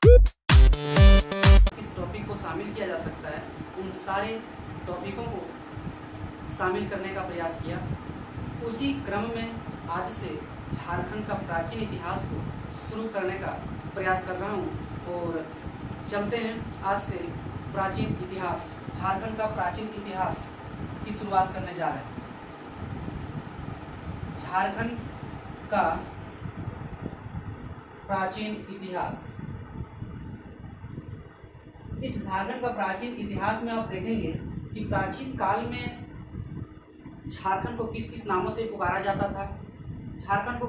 इस टॉपिक को शामिल किया जा सकता है, उन सारे टॉपिकों को शामिल करने का प्रयास किया। उसी क्रम में आज से झारखंड का प्राचीन इतिहास को शुरू करने का प्रयास कर रहा हूँ और चलते हैं आज से प्राचीन इतिहास, झारखंड का प्राचीन इतिहास की शुरुआत करने जा रहे हैं। झारखंड का प्राचीन इतिहास। इस झारखंड का प्राचीन इतिहास में आप देखेंगे कि प्राचीन काल में झारखंड को किस किस नामों से पुकारा जाता था, झारखंड को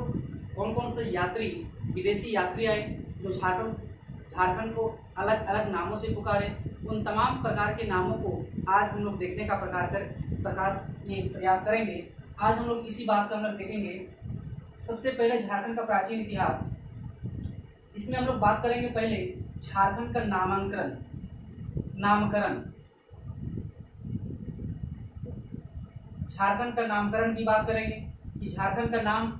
कौन कौन से यात्री, विदेशी यात्री आए जो झारखंड को अलग अलग नामों से पुकारे। उन तमाम प्रकार के नामों को आज हम लोग देखने का प्रयास करेंगे। आज हम लोग इसी बात का हम लोग देखेंगे। सबसे पहले झारखंड का प्राचीन इतिहास, इसमें हम लोग बात करेंगे पहले झारखंड का नामकरण। झारखंड का नामकरण की बात करेंगे कि झारखंड का नाम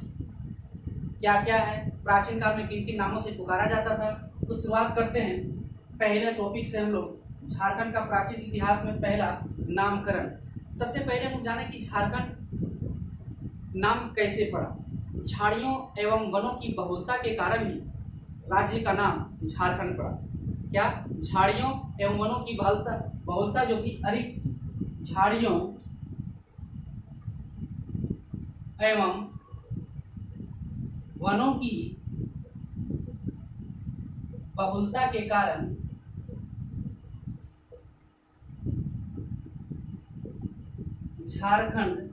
क्या क्या है, प्राचीन काल में किन किन नामों से पुकारा जाता था। तो शुरुआत करते हैं पहले टॉपिक से हम लोग। झारखंड का प्राचीन इतिहास में पहला नामकरण। सबसे पहले हम जाने कि झारखंड नाम कैसे पड़ा। झाड़ियों एवं वनों की बहुलता के कारण ही राज्य का नाम झारखंड पड़ा। क्या? झाड़ियों एवं वनों की बहुलता जो कि अधिक झाड़ियों एवं वनों की बहुलता के कारण झारखंड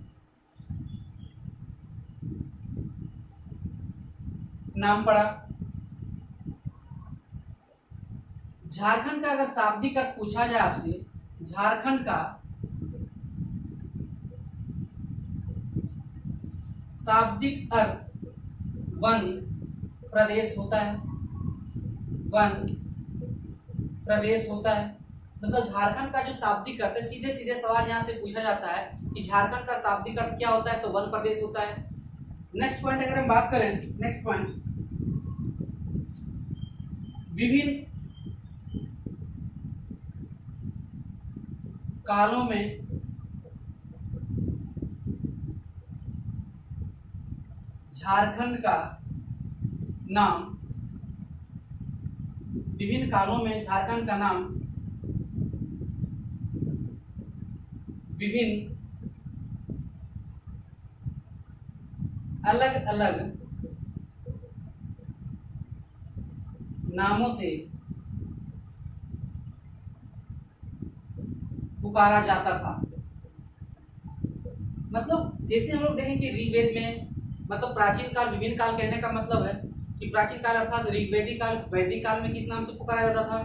नाम पड़ा। झारखंड का अगर शाब्दिक अर्थ पूछा जाए आपसे, झारखंड का शाब्दिक अर्थ वन प्रदेश होता है। वन प्रदेश होता है मतलब झारखंड का जो शाब्दिक अर्थ है, सीधे सीधे सवाल यहाँ से पूछा जाता है कि झारखंड का शाब्दिक अर्थ क्या होता है, तो वन प्रदेश होता है। नेक्स्ट पॉइंट अगर हम बात करें, नेक्स्ट पॉइंट, विभिन्न कालों में झारखंड का नाम, विभिन्न कालों में झारखंड का नाम विभिन्न अलग अलग नामों से पुकारा जाता था। मतलब जैसे हम लोग देखें कि ऋग्वेद में, मतलब प्राचीन काल, विभिन्न काल कहने का मतलब है कि प्राचीन काल अर्थात ऋग्वेदिक काल, वैदिक काल में किस नाम से पुकारा जाता था।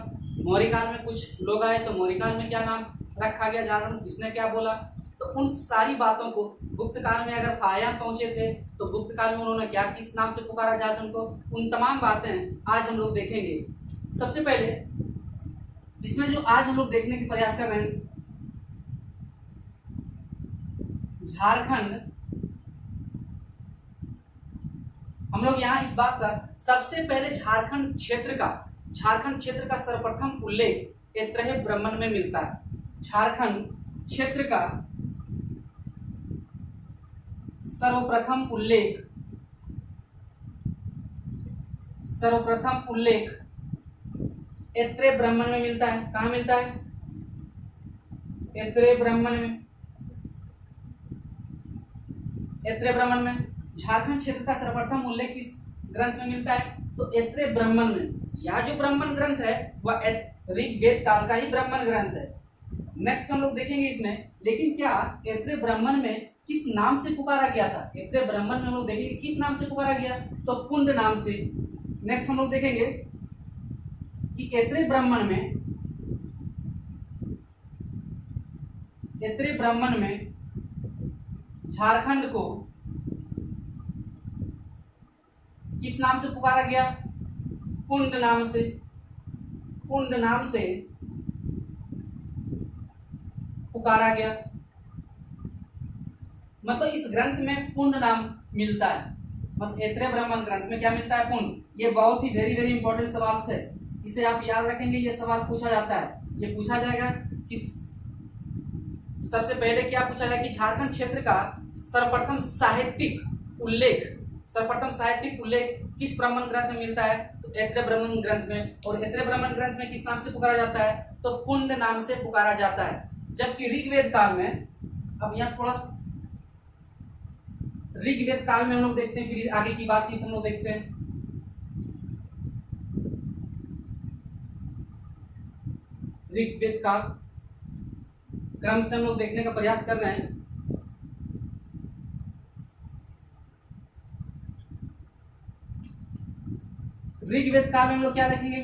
मौर्य काल में कुछ लोग आए तो मौर्य काल में क्या नाम रखा गया, झारखंड किसने क्या बोला। तो उन सारी बातों को गुप्त काल में अगर फायान पहुंचे थे तो गुप्त काल में उन्होंने क्या किस नाम से पुकारा झारखंड को, उन तमाम बातें आज हम लोग देखेंगे। सबसे पहले इसमें जो आज हम लोग देखने के प्रयास कर रहे हैं, झारखंड, हम लोग यहाँ इस बात का सबसे पहले झारखंड क्षेत्र का सर्वप्रथम उल्लेख ऐत्रेय ब्राह्मण में मिलता है। झारखंड क्षेत्र का सर्वप्रथम उल्लेख ऐत्रेय ब्राह्मण में मिलता है। कहाँ मिलता है? ऐत्रेय ब्राह्मण में। ऐत्रेय ब्राह्मण में झारखंड क्षेत्र का सर्वप्रथम उल्लेख किस ग्रंथ में मिलता है? तो ऐत्रेय ब्राह्मण में। यह जो ब्राह्मण ग्रंथ है वह ऋग्वेद काल का ही ब्राह्मण ग्रंथ है। नेक्स्ट हम लोग देखेंगे इसमें, लेकिन क्या ऐत्रेय ब्राह्मण में किस नाम से पुकारा गया था? ऐत्रेय ब्राह्मण में हम लोग देखेंगे किस नाम से पुकारा गया, तो पुंड नाम से। नेक्स्ट हम लोग देखेंगे कि ऐत्रेय ब्राह्मण में झारखंड को किस नाम से पुकारा गया? पुंड नाम से। पुकारा गया। मतलब इस ग्रंथ में पुंड नाम मिलता है। मतलब ऐत्रेय ब्राह्मण ग्रंथ में क्या मिलता है? पुंड। ये बहुत ही वेरी वेरी इंपॉर्टेंट सवाल है। इसे आप याद रखेंगे, ये सवाल पूछा जाता है। ये पूछा जाएगा कि सबसे पहले क्या पूछा जाएगा कि झारखंड क्षेत्र का सर्वप्रथम साहित्यिक उल्लेख किस ब्राह्मण ग्रंथ में मिलता है? तो ऐत्रेय ब्राह्मण ग्रंथ में। और ऐत्रेय ब्राह्मण ग्रंथ में किस नाम से पुकारा जाता है? तो पुण्य नाम से पुकारा जाता है। जबकि ऋग्वेद काल में, अब यहाँ थोड़ा ऋग्वेद काल में हम लोग देखते हैं, फिर आगे की बातचीत हम लोग देखते हैं। ऋग्वेद काल क्रम से हम लोग देखने का प्रयास कर रहे हैं। ऋग्वेद काल में हम लोग क्या देखेंगे?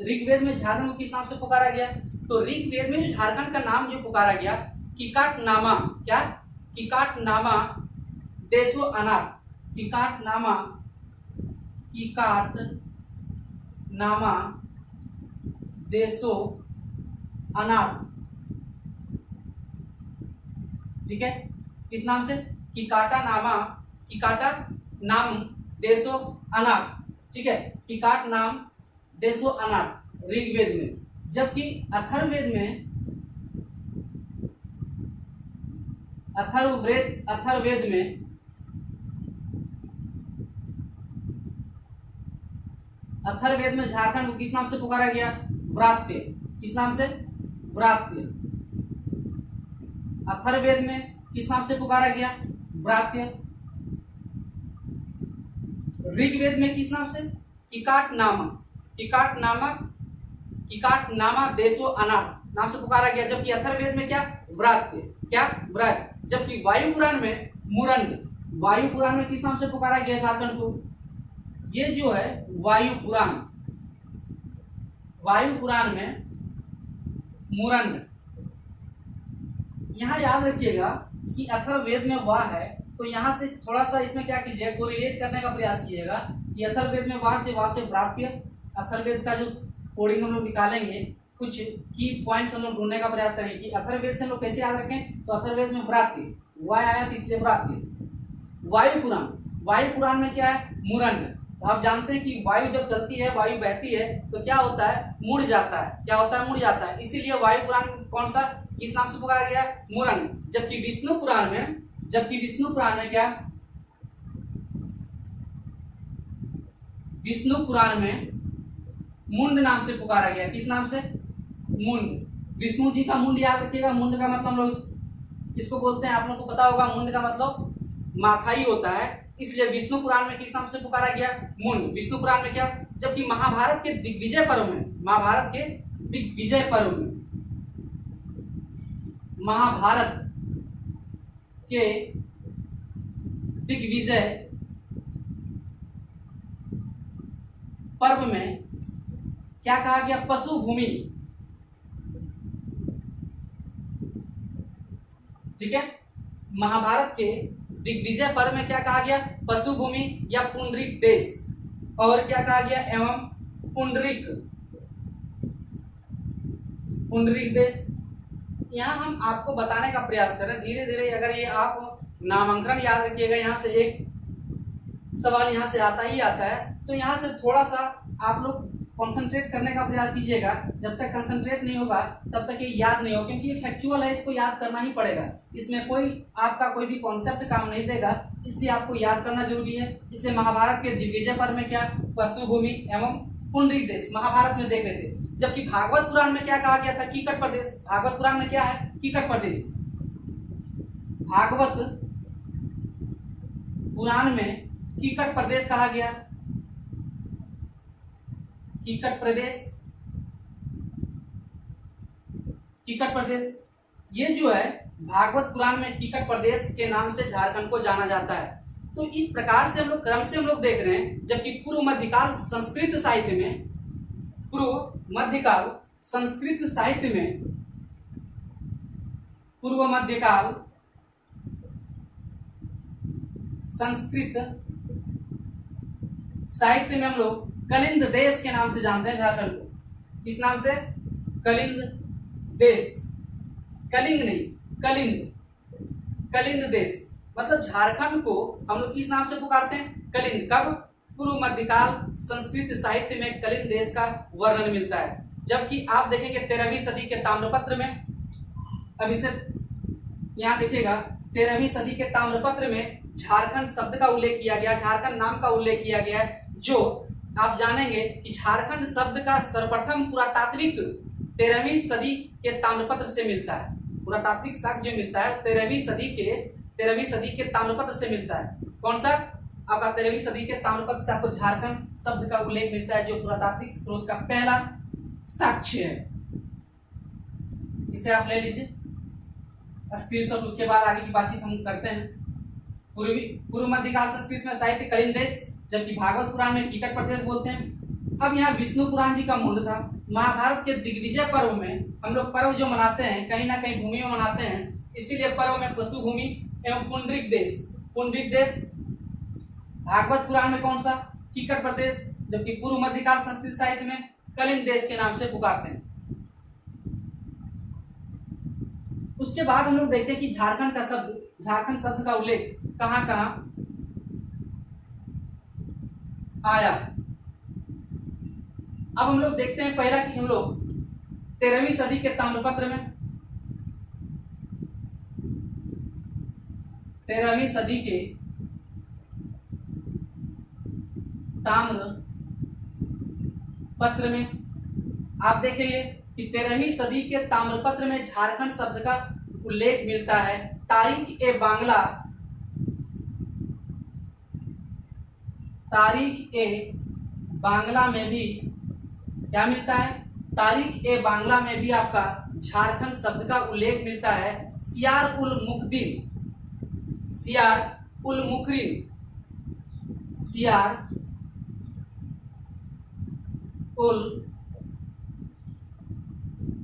ऋग्वेद में झारखंड को किस नाम से पुकारा गया? तो ऋग्वेद में जो झारखंड का नाम जो पुकारा गया, किकाटनामा, क्या? किकाटनामा देशो अनाथ, किकाटनामा देशो अनाथ, ठीक है। किस नाम से? किकाटा नाम देशो अनाथ, ठीक है। किकाट नाम देशो अनाथ ऋग्वेद में। जबकि अथर्ववेद में झारखंड को किस नाम से पुकारा गया? व्रात्य। किस नाम से? व्रात्य। अथर्ववेद में किस नाम से पुकारा गया? व्रात्य। ऋग्वेद में किस नाम से? किकाटनामा देशो अनाथ नाम से पुकारा गया। जबकि अथर्ववेद में क्या? व्रात्य, क्या? व्रात्य। जबकि वायु पुराण में मुरंड, वायु पुराण में किस नाम से पुकारा गया झारखंड को? ये जो है वायु पुराण में मुरंड। यहाँ याद रखिएगा कि अथर्ववेद में वाह है, तो यहाँ से थोड़ा सा इसमें क्या कीजिए, कोरिलेट करने का प्रयास कीजिएगा कि अथर्ववेद में वाह से व्रात्य। अथर्ववेद का जो कोडिंग हम लोग निकालेंगे, कुछ की पॉइंट्स हम लोग ढूंढने का प्रयास करेंगे कि अथर्ववेद से हम लोग कैसे याद रखें। तो अथर्ववेद में व्रात्य, वाय आया तो इसलिए व्रात्य। वायु पुराण में क्या है? मुरंड। तो आप जानते हैं कि वायु जब चलती है, वायु बहती है, तो क्या होता है? मुड़ जाता है। क्या होता है? मुड़ जाता है। इसीलिए वायु पुराण कौन सा, किस नाम से पुकारा गया? मुरंड। जबकि विष्णु पुराण में क्या? विष्णु पुराण में मुंड नाम से पुकारा गया। किस नाम से? मुंड। विष्णु जी का मुंड याद रखिएगा। मुंड का मतलब हम लोग इसको बोलते हैं, आप लोगों को पता होगा, मुंड का मतलब माथा ही होता है। इसलिए विष्णु पुराण में किस नाम से पुकारा गया? मुंड। विष्णु पुराण में क्या? जबकि महाभारत के दिग्विजय पर्व में, महाभारत के दिग्विजय पर्व में क्या कहा गया? पशु भूमि, ठीक है। महाभारत के दिग्विजय पर्व में क्या कहा गया? पशु भूमि या पुंडरीक देश। और क्या कहा गया? एवं पुंडरीक देश। यहाँ हम आपको बताने का प्रयास करें धीरे धीरे। अगर ये आप नामांकन याद रखिएगा, यहाँ से एक सवाल यहाँ से आता ही आता है, तो यहाँ से थोड़ा सा आप लोग कंसंट्रेट करने का प्रयास कीजिएगा। जब तक कंसंट्रेट नहीं होगा तब तक ये याद नहीं होगा, क्योंकि ये फैक्चुअल है, इसको याद करना ही पड़ेगा। इसमें आपका कोई भी कॉन्सेप्ट काम नहीं देगा, इसलिए आपको याद करना जरूरी है। इसलिए महाभारत के दिग्विजय पर्व में क्या? पशु भूमि एवं पुंडरीक देश महाभारत में देख रहे थे। जबकि भागवत पुराण में क्या कहा गया था? कीकट प्रदेश। भागवत पुराण में क्या है? कीकट प्रदेश। भागवत पुराण में कीकट प्रदेश कहा गया। कीकट प्रदेश ये जो है भागवत पुराण में कीकट प्रदेश के नाम से झारखंड को जाना जाता है। तो इस प्रकार से हम लोग क्रम से हम लोग देख रहे हैं। जबकि पूर्व मध्यकाल संस्कृत साहित्य में, पूर्व मध्यकाल संस्कृत साहित्य में हम लोग कलिंद देश के नाम से जानते हैं झारखंड को। किस नाम से? कलिंद देश। कलिंग नहीं, कलिंद देश। मतलब झारखंड को हम लोग किस नाम से पुकारते हैं? कलिंद। कब? पूर्व मध्यकाल संस्कृत साहित्य में कलिंद देश का वर्णन मिलता है। जबकि आप देखेंगे 13वीं सदी के ताम्रपत्र में, अब इसे यहाँ देखिएगा, 13वीं सदी के ताम्रपत्र में झारखंड शब्द का उल्लेख किया गया, झारखंड नाम का उल्लेख किया गया है, जो आप जानेंगे कि झारखंड शब्द का सर्वप्रथम पुरातात्विक 13वीं सदी के ताम्रपत्र से मिलता है। पुरातात्विक साक्ष्य जो मिलता है 13वीं सदी के ताम्रपत्र से मिलता है। कौन सा? आपका 13वीं सदी के ताम्रपत्र से आपको झारखंड शब्द का उल्लेख मिलता है, जो पुरातात्विक स्रोत का पहला साक्ष्य है। इसे आप ले लीजिए स्क्रीनशॉट, उसके बाद आगे की बातचीत हम करते हैं। पूर्व मध्यकाल संस्कृत में साहित्य कलिंद देश, जबकि भागवत पुराण में कीकट प्रदेश बोलते हैं। अब यहाँ विष्णु पुराण जी का मुंड था। महाभारत के दिग्विजय पर्व में हम लोग पर्व जो मनाते हैं कहीं ना कहीं भूमि में मनाते हैं, इसीलिए पर्व में पशु भूमि एवं पुंडरीक देश। भागवत पुराण में कौन सा? कीकट प्रदेश, जबकि पूर्व मध्यकाल संस्कृत साहित्य में कलिंद देश के नाम से पुकारते हैं। उसके बाद हम लोग देखते हैं कि झारखंड शब्द का उल्लेख कहां कहां आया। अब हम लोग देखते हैं पहला कि हम लोग 13वीं सदी के ताम्रपत्र में, 13वीं सदी के ताम्र पत्र में आप देखेंगे कि 13वीं सदी के ताम्रपत्र में झारखंड शब्द का उल्लेख मिलता है। तारीख ए बांग्ला में भी क्या मिलता है? तारीख ए बांग्ला में भी आपका झारखंड शब्द का उल्लेख मिलता है। सियार उल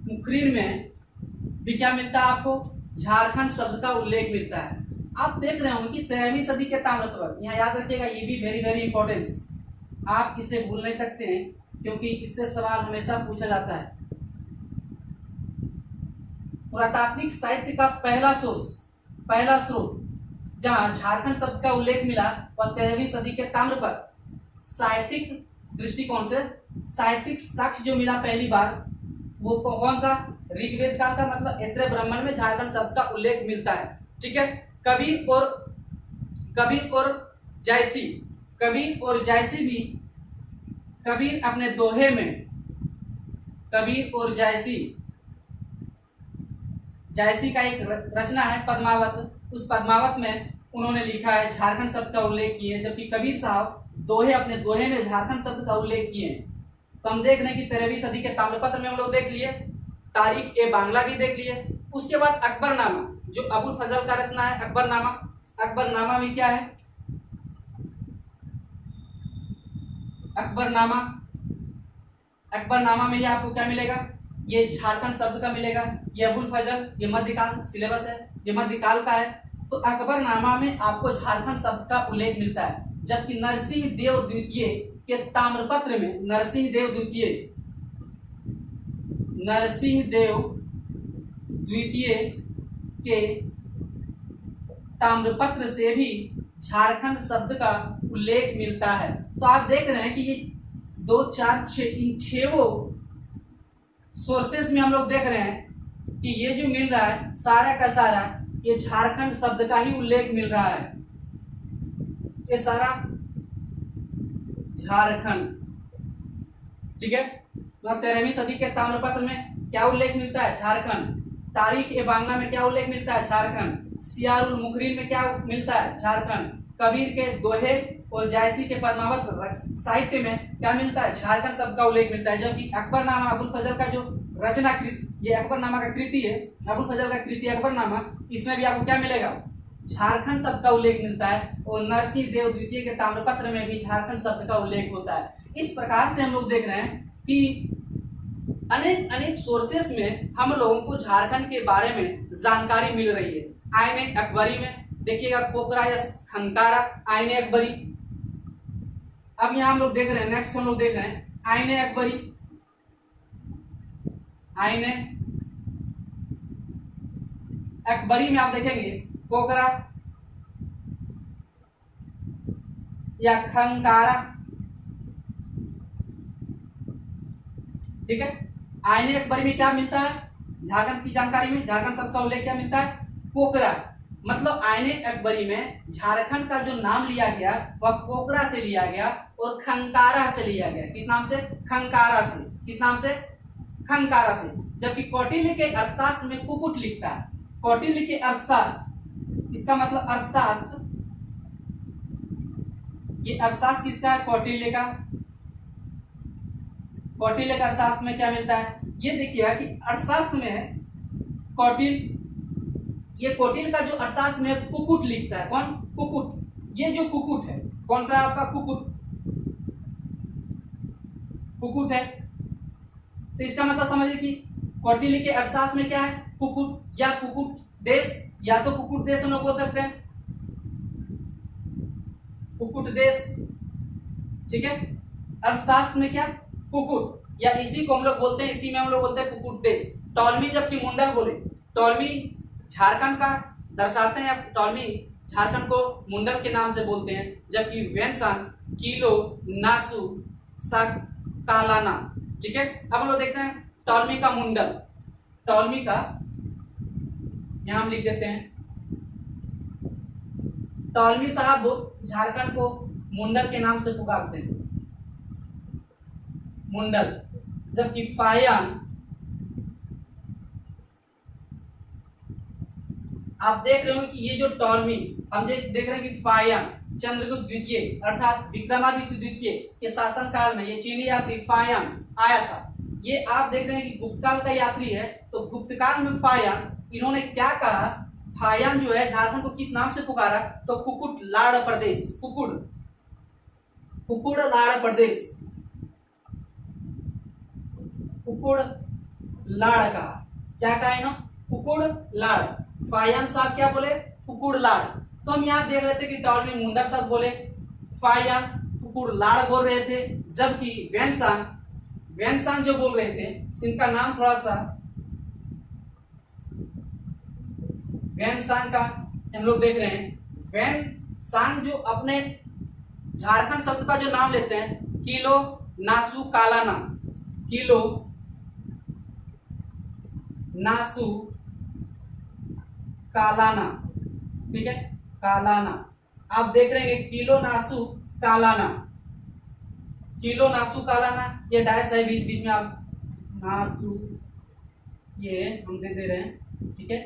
मुखरिन में भी क्या मिलता है आपको? झारखंड शब्द का उल्लेख मिलता है। आप देख रहे होंगे कि 13वीं सदी के ताम्रपत्र, यहाँ याद रखिएगा, ये भी वेरी वेरी इंपॉर्टेंस, आप इसे भूल नहीं सकते हैं क्योंकि इससे सवाल हमेशा पूछा जाता है। पुरातात्विक साहित्य का पहला स्रोत जहां झारखंड शब्द का उल्लेख मिला वह 13वीं सदी के ताम्रपत्र। साहित्यिक दृष्टिकोण से साहित्यिक साक्ष्य जो मिला पहली बार वो कौन सा? ऋग्वेद काल का, मतलब ऐत्रेय ब्राह्मण में झारखंड शब्द का उल्लेख मिलता है। ठीक है। कबीर और जायसी भी, कबीर अपने दोहे में, कबीर और जायसी का एक रचना है पद्मावत, उस पद्मावत में उन्होंने लिखा है, झारखंड शब्द का उल्लेख किए, जबकि कबीर साहब अपने दोहे में झारखंड शब्द का उल्लेख किए। तो हम देख रहे हैं कि 13वीं सदी के ताम्रपत्र में हम लोग देख लिए, तारीख ए बांग्ला भी देख लिए। उसके बाद अकबरनामा, जो अबुल फजल का रचना है, अकबरनामा में क्या है? अकबरनामा में ये आपको क्या मिलेगा? ये झारखंड शब्द का मिलेगा। ये अबुल फजल, ये मध्यकाल सिलेबस है, ये मध्यकाल का है। तो अकबरनामा में आपको झारखंड शब्द का उल्लेख मिलता है। जबकि नरसिंह देव द्वितीय के ताम्रपत्र में, नरसिंह देव द्वितीय के ताम्रपत्र से भी झारखंड शब्द का उल्लेख मिलता है। तो आप देख रहे हैं कि ये 2, 4, 6 इन 6 सोर्सेस में हम लोग देख रहे हैं कि ये जो मिल रहा है सारा का सारा ये झारखंड शब्द का ही उल्लेख मिल रहा है। ये सारा झारखंड, ठीक है। तो 13वीं सदी के ताम्रपत्र में क्या उल्लेख मिलता है? झारखंड। तारीख ए बांग्ला में क्या उल्लेख मिलता है? झारखंड। सियार उल मुखरिन में क्या मिलता है? झारखंड। कबीर के दोहे और जायसी के पद्मावत साहित्य में क्या मिलता है? झारखंड शब्द का उल्लेख मिलता है। जबकि अकबरनामा, अबुल फजल का जो रचना कृति, ये अकबरनामा का कृति है, अबुल फजल का कृति अकबरनामा, इसमें भी आपको क्या मिलेगा? झारखंड शब्द का उल्लेख मिलता है। और नरसिंह देव द्वितीय के ताम्रपत्र में भी झारखंड शब्द का उल्लेख होता है। इस प्रकार से हम लोग देख रहे हैं कि अनेक सोर्सेस में हम लोगों को झारखंड के बारे में जानकारी मिल रही है। आईने अकबरी में देखिएगा, पोखरा या खंकारा, आईने अकबरी। अब यहाँ हम लोग देख रहे हैं, नेक्स्ट हम लोग देख रहे हैं आईने अकबरी। आईने अकबरी में आप देखेंगे पोखरा या खंकारा। ठीक है। आयने अकबरी में क्या मिलता है, झारखंड की जानकारी में झारखंड शब्द का उल्लेख क्या मिलता है, पोखरा। मतलब आयने अकबरी में झारखंड का जो नाम लिया गया वह पोखरा से लिया गया और खंकारा से लिया गया। किस नाम से, खंकारा से। किस नाम से, खंकारा से। जबकि कौटिल्य के अर्थशास्त्र में कुकुट लिखता है। कौटिल्य के अर्थशास्त्र, इसका मतलब अर्थशास्त्र, ये अर्थशास्त्र किसका है, कौटिल्य का। कौटिल्य का अर्थशास्त्र में क्या मिलता है, ये देखिए कि अर्थशास्त्र में कौटिल्य, ये कौटिल्य का जो अर्थशास्त्र में कुकुट लिखता है। कौन, कुकुट। ये जो कुकुट है, कौन सा आपका कुकुट, कुकुट है। तो इसका मतलब समझिए कि कौटिल्य के अर्थशास्त्र में क्या है, कुकुट या कुकुट देश, या तो कुकुट देश हम लोग बोल सकते हैं, कुकुट देश। ठीक है। अर्थशास्त्र में क्या, कुकुट, या इसी को हम लोग बोलते हैं, इसी में हम लोग बोलते हैं कुकुट देश। टॉलमी जबकि मुंडल बोले, टॉलमी झारखंड का दर्शाते हैं, टॉलमी झारखंड को मुंडल के नाम से बोलते हैं। जबकि वेनसान, किलो, नासू, कालाना। ठीक है। अब हम लोग देखते हैं टॉलमी का मुंडल। टॉलमी का यहां हम लिख देते हैं, टॉलमी साहब झारखंड को मुंडल के नाम से पुकारते हैं, मुंडल। जबकि फाहियान, आप देख रहे हो कि ये जो टॉलमी, हम देख रहे हैं कि फाहियान चंद्रगुप्त द्वितीय अर्थात विक्रमादित्य द्वितीय के शासनकाल में ये चीनी यात्री फाहियान आया था। ये आप देख रहे हैं कि गुप्तकाल का यात्री है, तो गुप्तकाल में फाहियान, इन्होंने क्या कहा, फाहियान जो है झारखंड को किस नाम से पुकारा, तो कुकुट लाड़ प्रदेश, कुकुड़ लाड़ प्रदेश, कुकुड़ लाड़ का, क्या कहा इन्होंने, कुकुड़ लाड़। फाहियान साहब क्या बोले, कुकुड़ लाड़। तो हम यहाँ देख रहे थे कि टॉलमी मुंडल साहब बोले, फाहियान कुकुड़ लाड़ बोल रहे थे। जबकि वेनसान जो बोल रहे थे, इनका नाम थोड़ा सा, वेनसान का हम लोग देख रहे हैं, वेनसान जो अपने झारखंड शब्द का जो नाम लेते हैं, किलो, नासू, कालाना, किलो, नासू, कालाना। ठीक है, कालाना। आप देख रहे हैं किलो, नासू, कालाना, किलो, नासू, कालाना, ये डैश है बीच बीच में, आप नासू ये हम दे रहे हैं। ठीक है,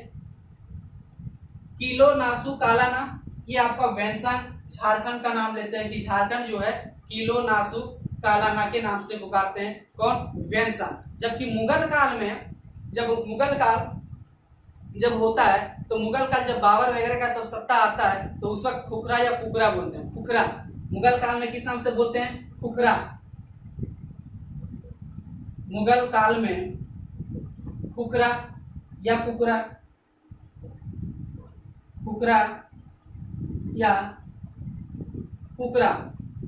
किलो, नासू, कालाना, ये आपका वेनसान झारखंड का नाम लेते हैं कि झारखंड जो है किलो, नासू, कालाना के नाम से पुकारते हैं। कौन, वेनसान। जबकि मुगल काल में, जब मुगल काल जब होता है, तो मुगल काल जब बाबर वगैरह का सब सत्ता आता है, तो उस वक्त खुखरा या कुकरा बोलते हैं, खुखरा। मुगल काल में किस नाम से बोलते हैं, खुखरा। मुगल काल में खुखरा या कुकरा, खुखरा या कुकरा।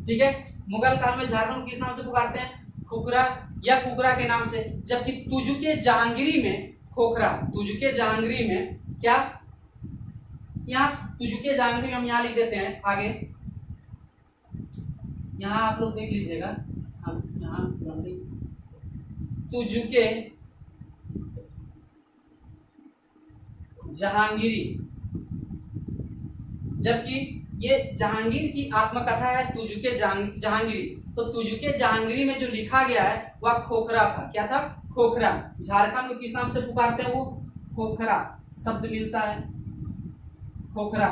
ठीक है। मुगल काल में झारखंड किस नाम से पुकारते हैं, खुखरा या कुकरा के नाम से। जबकि तुजुके जहांगीरी में खोखरा, तुजुके जहांगीरी में क्या, यहाँ तुजुके जहांगीरी में हम यहाँ लिख देते हैं आगे, यहाँ आप लोग देख लीजिएगा, हम यहाँ तुजुके जहांगीरी। जबकि ये जहांगीर की आत्मकथा है तुजुके जहांगीरी, तो तुजुके जहांगीरी में जो लिखा गया है वह खोखरा था। क्या था, खोखरा। झारखंड को किस नाम से पुकारते हैं, वो खोखरा शब्द मिलता है, खोखरा।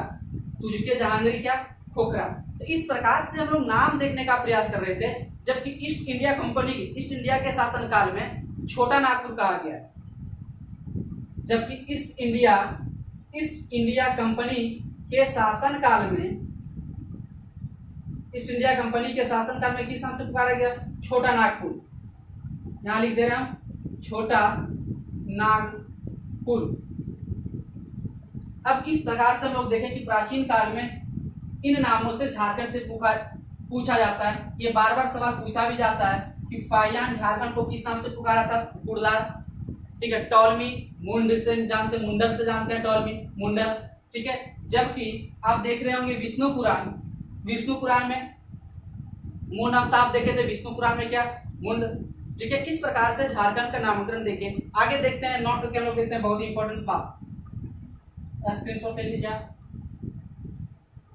तुजुके जहांगीरी क्या, खोखरा। तो इस प्रकार से हम लोग नाम देखने का प्रयास कर रहे थे। जबकि east India company, east India के शासनकाल में छोटा नागपुर कहा गया है। जबकि ईस्ट इंडिया कंपनी के शासनकाल में, ईस्ट इंडिया कंपनी के शासनकाल में किस नाम से पुकारा गया, छोटा नागपुर। यहां लिख दे रहे हैं हम, छोटा नागपुर। अब इस प्रकार से हम लोग देखें कि प्राचीन काल में इन नामों से झारखंड से पूछा जाता है। ये बार बार सवाल पूछा भी जाता है कि फाहियान झारखंड को किस नाम से पुकारा था, कुकुड़लाड़। ठीक है। टॉलमी मुंड से जानते, मुंडल से जानते हैं, टॉलमी मुंडल। ठीक है। जबकि आप देख रहे होंगे विष्णु पुराण में मुंड हम साफ देखे थे विष्णु पुराण में, क्या मुंड। ठीक है, इस प्रकार से झारखंड का नामकरण देखे। आगे देखते हैं नोट करके हम लोग देखते हैं बहुत ही इंपॉर्टेंट बात, स्क्रीनशॉट ले लीजिए आप।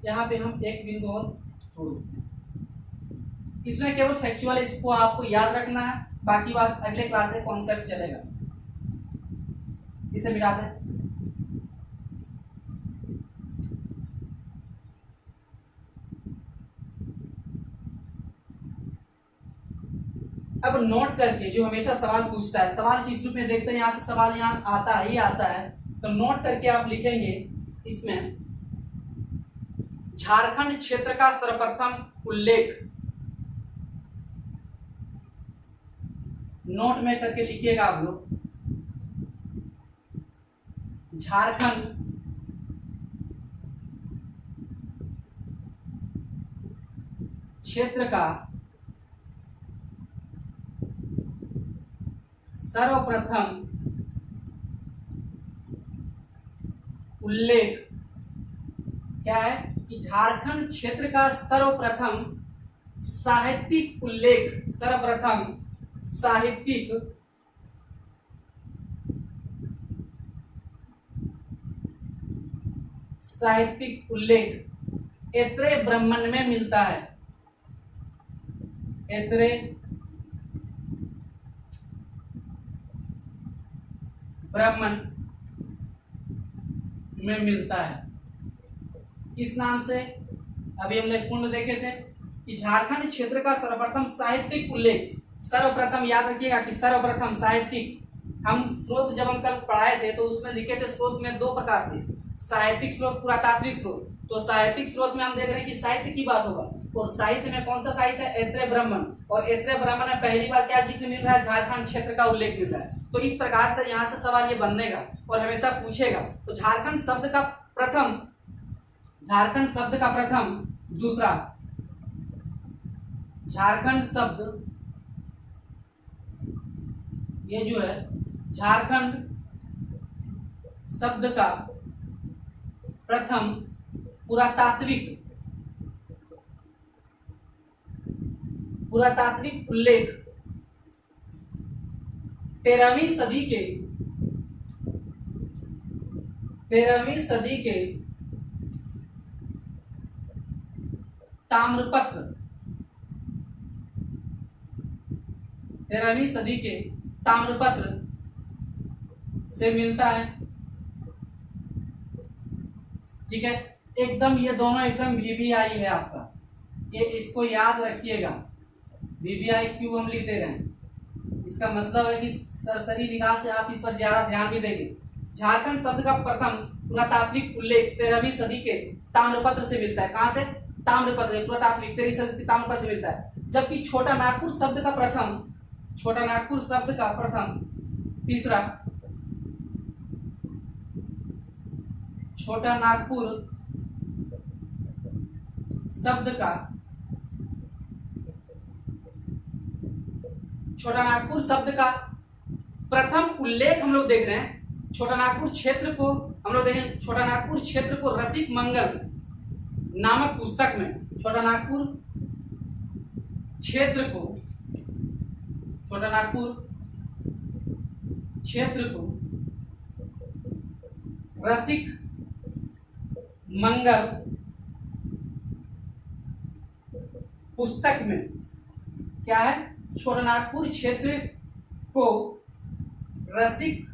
यहाँ पे हम एक बिंदु और छोड़ देते हैं, इसमें केवल फैक्चुअल इसको आपको याद रखना है, बाकी बात अगले क्लास से कॉन्सेप्ट चलेगा। इसे मिला दें। अब नोट करके जो हमेशा सवाल पूछता है, सवाल किस रूप में देखते हैं, यहां से सवाल यहाँ आता ही आता है, तो नोट करके आप लिखेंगे इसमें झारखंड क्षेत्र का सर्वप्रथम उल्लेख। नोट में करके लिखिएगा आप लोग, झारखंड क्षेत्र का सर्वप्रथम उल्लेख क्या है कि झारखंड क्षेत्र का सर्वप्रथम साहित्यिक उल्लेख, सर्वप्रथम साहित्यिक उल्लेख ऐत्रेय ब्राह्मण में मिलता है। ऐत्रेय ब्राह्मण में मिलता है। किस नाम से? अभी हमने कुंड देखे थे कि झारखंड क्षेत्र का सर्वप्रथम साहित्यिक उल्लेख, सर्वप्रथम याद रखिएगा कि सर्वप्रथम साहित्यिक, हम स्रोत जब हम कल पढ़ाए थे तो उसमें लिखे थे स्रोत में दो प्रकार से, साहित्यिक स्रोत, पुरातात्विक स्रोत। तो साहित्यिक स्रोत में हम देख रहे हैं कि साहित्य की बात होगा, और साहित्य में कौन सा साहित्य है? ऐत्रेय ब्राह्मण। और ऐत्रेय ब्राह्मण में पहली बार क्या जिक्र मिल रहा है? झारखंड क्षेत्र का उल्लेख मिल रहा है। तो इस प्रकार से यहाँ से सवाल ये बनेगा और हमेशा पूछेगा। तो झारखंड शब्द का प्रथम, झारखंड शब्द का प्रथम, दूसरा झारखंड शब्द, ये जो है झारखंड शब्द का प्रथम पुरातात्विक उल्लेख 13वीं सदी के ताम्रपत्र, 13वीं सदी के ताम्रपत्र से मिलता है। ठीक है, एकदम ये दोनों एकदम VBI है आपका, ये इसको याद रखिएगा। VBI क्यों हम लिख दे रहे हैं, इसका मतलब है कि सरसरी निगाह से आप इस पर ज्यादा ध्यान भी देंगे। झारखंड शब्द का प्रथम पुरातात्विक उल्लेख 13वीं सदी के ताम्रपत्र से मिलता है। कहां से? ताम्रपत्र, पुरातात्विक 13वीं सदी के ताम्रपत्र से मिलता है। जबकि छोटा नागपुर शब्द का प्रथम, छोटा नागपुर शब्द का प्रथम, तीसरा छोटा नागपुर शब्द का, छोटा नागपुर शब्द का प्रथम उल्लेख हम लोग देख रहे हैं। छोटा नागपुर क्षेत्र को हम लोग देखें, छोटा नागपुर क्षेत्र को रसिक मंगल नामक पुस्तक में, छोटा नागपुर क्षेत्र को, छोटा नागपुर क्षेत्र को रसिक मंगल पुस्तक में क्या है? छोटा नागपुर क्षेत्र को रसिक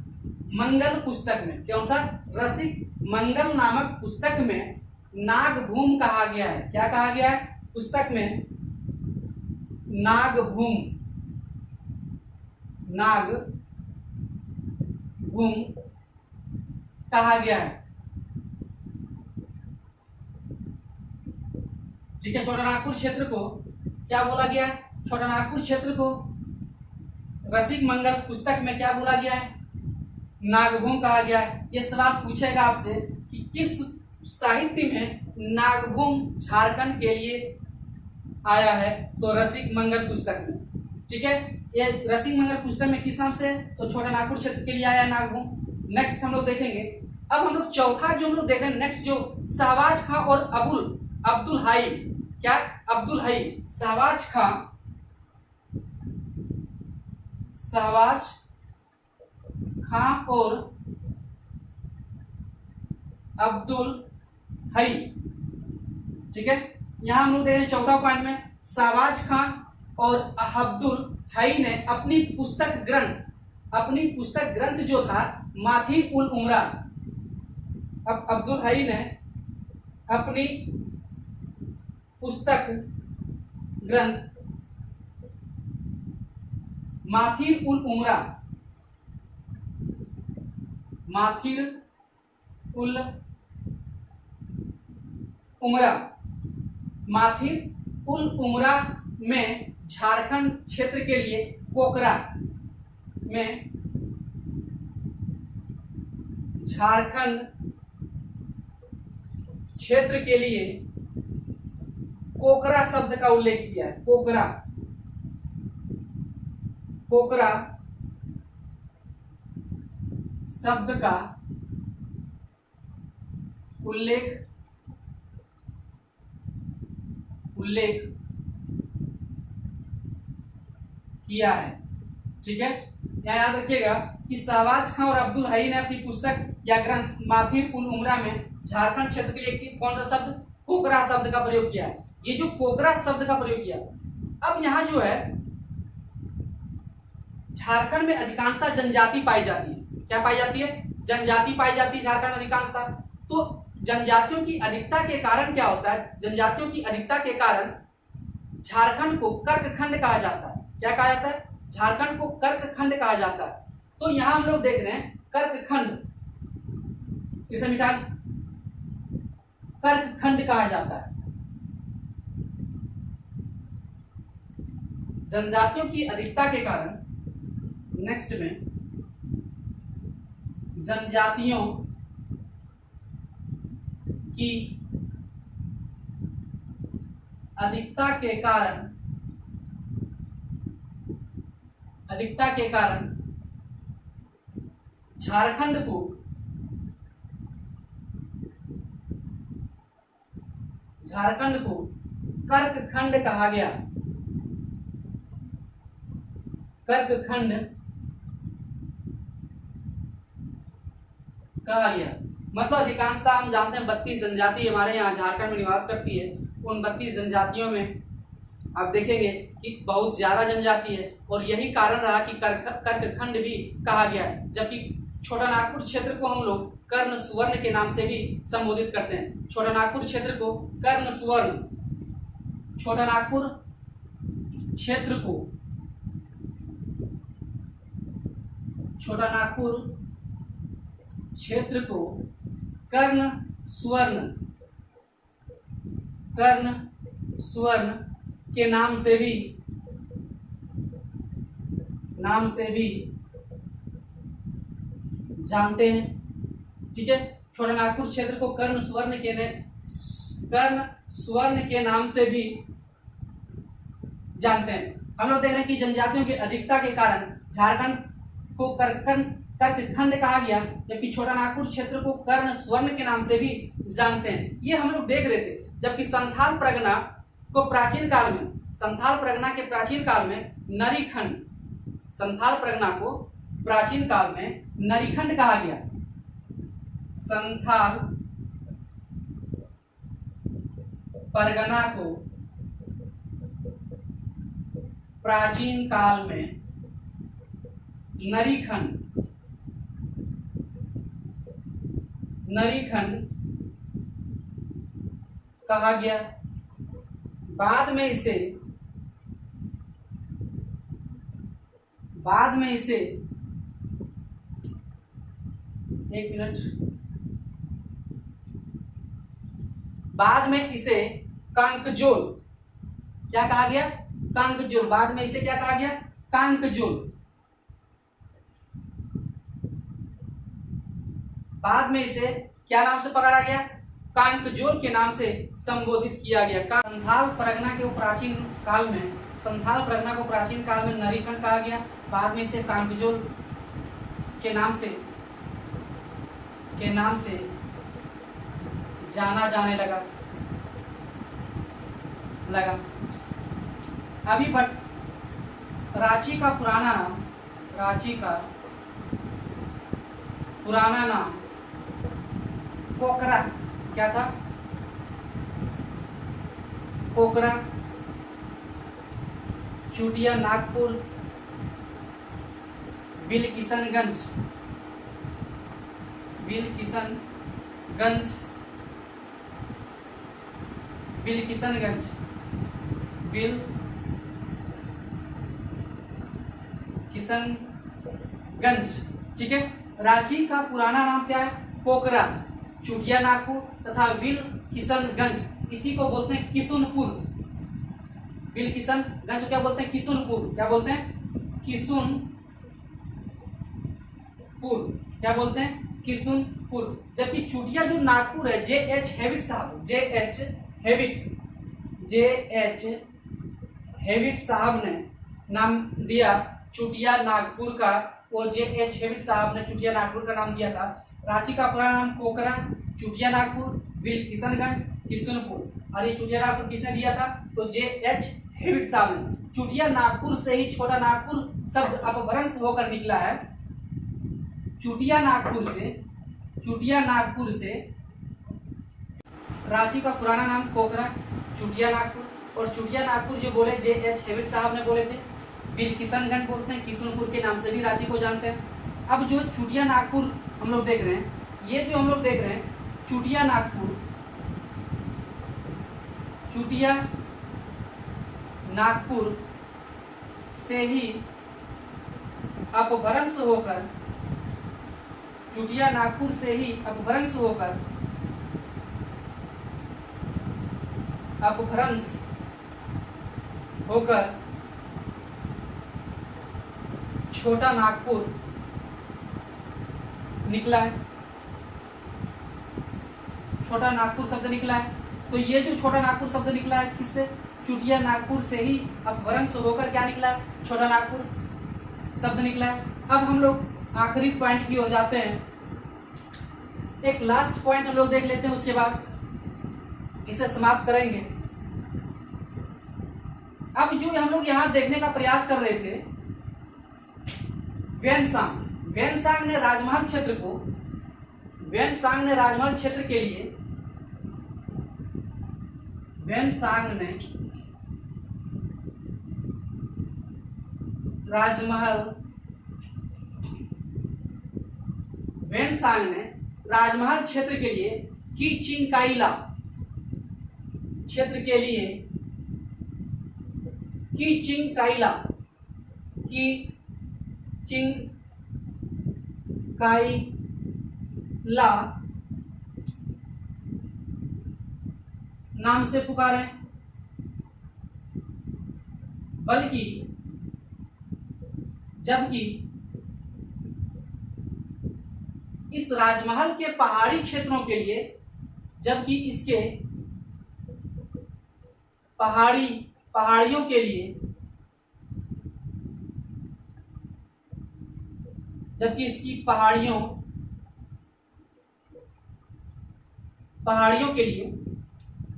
मंगल पुस्तक में, कौन सा? रसिक मंगल नामक पुस्तक में नागभूम कहा गया है। क्या कहा गया है? पुस्तक में नागभूम, नागभूम कहा गया है। ठीक है, छोटा नागपुर क्षेत्र को क्या बोला गया है? छोटा नागपुर क्षेत्र को रसिक मंगल पुस्तक में क्या बोला गया है? नागभूम कहा गया है। ये सवाल पूछेगा आपसे कि किस साहित्य में नागभूम झारखंड के लिए आया है? तो रसिक मंगल पुस्तक में। ठीक है, ये रसिक मंगल पुस्तक में किस नाम से? तो छोटा नागपुर क्षेत्र के लिए आया है नागभूम। नेक्स्ट हम लोग देखेंगे, अब हम लोग चौथा जो हम लोग देखें नेक्स्ट, जो शहबाज खां और अब्दुल हाई, क्या अब्दुल हई, शहबाज खां और अब्दुल हई। ठीक है, यहां हम लोग देखें चौथा पॉइंट में शहबाज खां और अब्दुल हई ने अपनी पुस्तक ग्रंथ जो था माथिर उल उमरा, अब अब्दुल हई ने अपनी पुस्तक ग्रंथ माथिर उल उमरा में झारखंड क्षेत्र के लिए पोखरा में झारखंड क्षेत्र के लिए पोखरा शब्द का उल्लेख किया है। पोखरा शब्द का उल्लेख किया है। ठीक है, यहाँ याद रखिएगा कि शहबाज खां और अब्दुल हई ने अपनी पुस्तक या ग्रंथ माथिर उल उमरा में झारखंड क्षेत्र के लिए कौन सा शब्द, पोखरा शब्द का प्रयोग किया है। ये जो पोखरा शब्द का प्रयोग किया, अब यहाँ जो है झारखंड में अधिकांशतः जनजाति पाई जाती है। क्या पाई जाती है? जनजाति पाई जाती है झारखंड में अधिकांशतः। तो जनजातियों की अधिकता के कारण क्या होता है, जनजातियों की अधिकता के कारण झारखंड को कर्कखंड कहा जाता है। क्या कहा जाता है? झारखंड को कर्कखंड कहा जाता है। तो यहां हम लोग देख रहे हैं कर्कखंड, इसे मिटा, कर्कखंड कहा जाता है। जनजातियों की अधिकता के कारण, नेक्स्ट में जनजातियों की अधिकता के कारण झारखंड को कर्कखंड कहा गया। कर्कखंड कहा गया मतलब अधिकांशतः हम जानते हैं 32 जनजाति हमारे यहाँ झारखंड में निवास करती है। उन 32 जनजातियों में आप देखेंगे कि बहुत ज्यादा जनजाति है और यही कारण रहा कि कर्कखंड भी कहा गया है। जबकि छोटा नागपुर क्षेत्र को हम लोग कर्ण सुवर्ण के नाम से भी संबोधित करते हैं। छोटा नागपुर क्षेत्र को कर्ण सुवर्ण, छोटा नागपुर क्षेत्र को कर्ण सुवर्ण के नाम से भी जानते हैं। ठीक है, छोटा नागपुर क्षेत्र को कर्ण सुवर्ण के नाम से भी जानते हैं। हम लोग देख रहे हैं कि जनजातियों की अधिकता के कारण झारखंड को कर्कखंड कहा गया, जबकि छोटा नागपुर क्षेत्र को कर्ण सुवर्ण के नाम से भी जानते हैं। ये हम लोग देख रहे थे। जबकि संथाल परगना के प्राचीन काल में नरीखंड कहा गया। संथाल परगना को प्राचीन काल में नरीखंड कहा गया। बाद में इसे कांकजोल क्या कहा गया? कांकजोल। बाद में इसे क्या कहा गया? कांकजोल। बाद में इसे क्या नाम से पकड़ा गया? कांकजोल के नाम से संबोधित किया गया। संथाल परगना को प्राचीन काल में नरीखंड कहा गया। बाद में इसे कांकजोल के नाम से जाना जाने लगा। लगा। अभी बट रांची का पुराना नाम, रांची का पुराना नाम कोकरा क्या था? कोकरा, चूटिया नागपुर, बिलकिशनगंज, बिलकिशनगंज, बिलकिशनगंज, बिलकिशनगंज, ठीक है। रांची का पुराना नाम क्या है? कोकरा, चूटिया नागपुर तथा बिलकिशनगंज, इसी को बोलते हैं किशुनपुर। बिलकिशनगंज क्या बोलते हैं? किशुनपुर। क्या बोलते हैं? किशुनपुर। क्या बोलते हैं? किशुनपुर। जबकि चूटिया जो नागपुर है, JH हेविट साहब, JH हेविट साहब ने नाम दिया चूटिया नागपुर का, वो JH हेविट साहब ने चूटिया नागपुर का नाम दिया था। रांची का पुराना नाम कोकरा, चूटिया नागपुर, बिलकिशनगंज, किशुनपुर। और ये चूटिया नागपुर किसने दिया था? तो JH हेविट साहब ने। चूटिया नागपुर से ही छोटा नागपुर शब्द अपभ्रंश होकर निकला है। चूटिया नागपुर से रांची का पुराना नाम कोकरा, चूटिया नागपुर, और चूटिया नागपुर जो बोले JH हेविट साहब ने बोले थे। बिलकिशनगंज बोलते हैं, किशुनपुर के नाम से भी रांची को जानते हैं। अब जो चूटिया नागपुर हम लोग देख रहे हैं, ये जो हम लोग देख रहे हैं चूटिया नागपुर से ही अपभ्रंश होकर, चूटिया नागपुर से ही अपभ्रंश होकर छोटा नागपुर निकला है। छोटा नागपुर शब्द निकला है। तो ये जो छोटा नागपुर शब्द निकला है किससे? चूटिया नागपुर से ही अपभ्रंश होकर क्या निकला? छोटा नागपुर शब्द निकला है। अब हम लोग आखिरी पॉइंट की हो जाते हैं। एक लास्ट पॉइंट हम लोग देख लेते हैं, उसके बाद इसे समाप्त करेंगे। अब जो हम लोग यहां देखने का प्रयास कर रहे थे, वेनसांग ने राजमहल क्षेत्र के लिए वेनसांग ने राजमहल क्षेत्र के लिए कीचिंकाइला क्षेत्र के लिए कीचिंकाइला नाम से पुकारे, बल्कि जबकि इस राजमहल के पहाड़ी क्षेत्रों के लिए, जबकि इसके पहाड़ियों के लिए, जबकि इसकी पहाड़ियों के लिए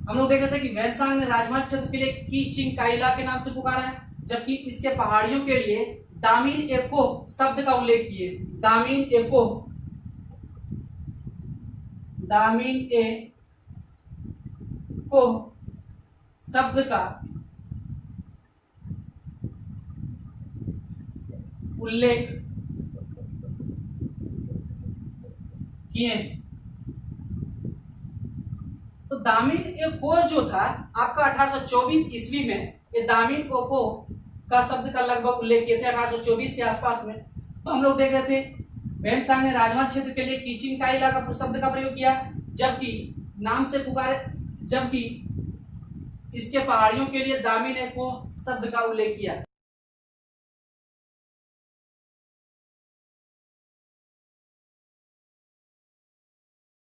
हम लोग देख रहे थे कि वेनसांग ने राजमहल क्षेत्र के लिए कीचिंकाइला के नाम से पुकारा है, जबकि इसके पहाड़ियों के लिए दामिन एको शब्द का उल्लेख किए। दामिन एको शब्द का उल्लेख किए। तो दामिन एको जो था आपका 1824 ईस्वी में, ये दामिन एको का शब्द का लगभग उल्लेख किए थे 1824 के आसपास में। तो हम लोग देख रहे थे वेनसांग ने राजमहल क्षेत्र के लिए कीचिंकाइला का शब्द का प्रयोग किया, जबकि नाम से पुकारे, जबकि इसके पहाड़ियों के लिए दामिन एको शब्द का उल्लेख किया।